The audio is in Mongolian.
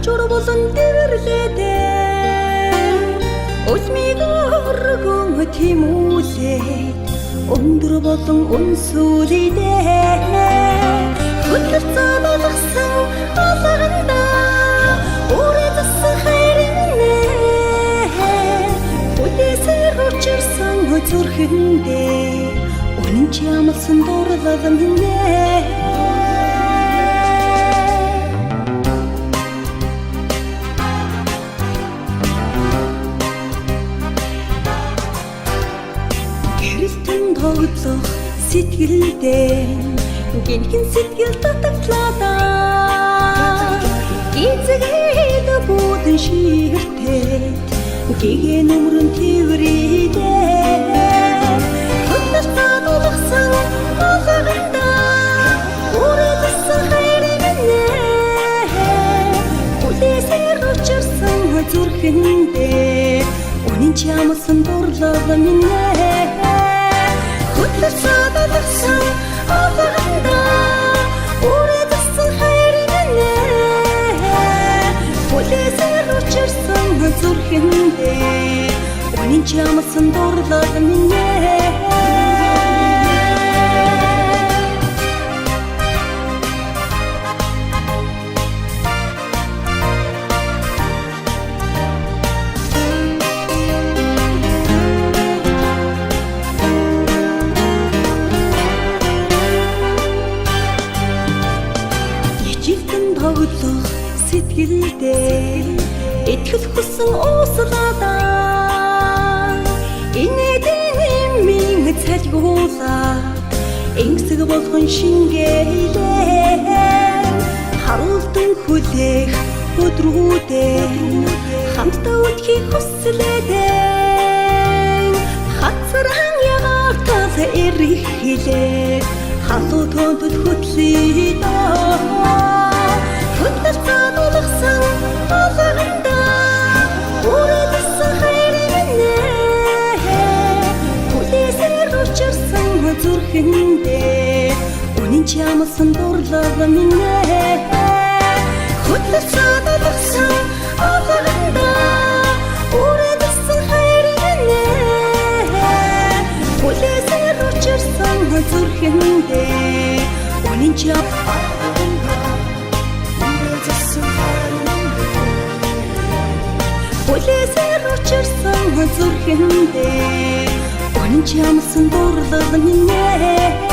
Хажуур болон дэвэрлэдээ Усмиг өргөн тимүүлээд Өндөр болон өнсүүлэдээ Хөдлөр цаадалгсан алганда Өөрөө зассан хайрынэ Үдээсээр учирсан зүрхэндээ Үнэн чи амлсан дурлал минь Тоглох сэтгэлдээ гинхэн сэтгэл татагтлаа гизгээд бүдэн ширтээ гэгээ нүмрэн тэрвэридээ хөдлөж цаадуулгасан алганда үргэлжсэн хайрынэ үлээсээр учирсан зүрхэндээ үнэн чи амлсан дурлал минь Хөдлөж цаадалгсан алганда үргэлжсэн хайрынэ Үлээсээр учирсан зүрхэндээ үнэн чи амлсан дурлал минь Тоглох сэтгэлдээ итгэл хүсэн ууслаадаа инээдийн минь цалгуулаад энгсэг болгон шингээлээ харуулдан хүлээх өдрүүдээ хамтдаа үтгэх хүслээдээ хацран ягаартал эрих хилээ халуу тонтод хөтлөе Хөдлөж цаадуулгсан алганда үргэлжсэн хайрынэ Үлээсээр учирсан зүрхэндээ үнэн чи амлсан дурлал минь Хөдлөж цаадуулгсан алганда үргэлжсэн хайрынэ Үлээсээр учирсан зүрхэндээ үнэн чи Үлээсээр учирсан зүрхэндээ үнэн чи амлсан дурлал минь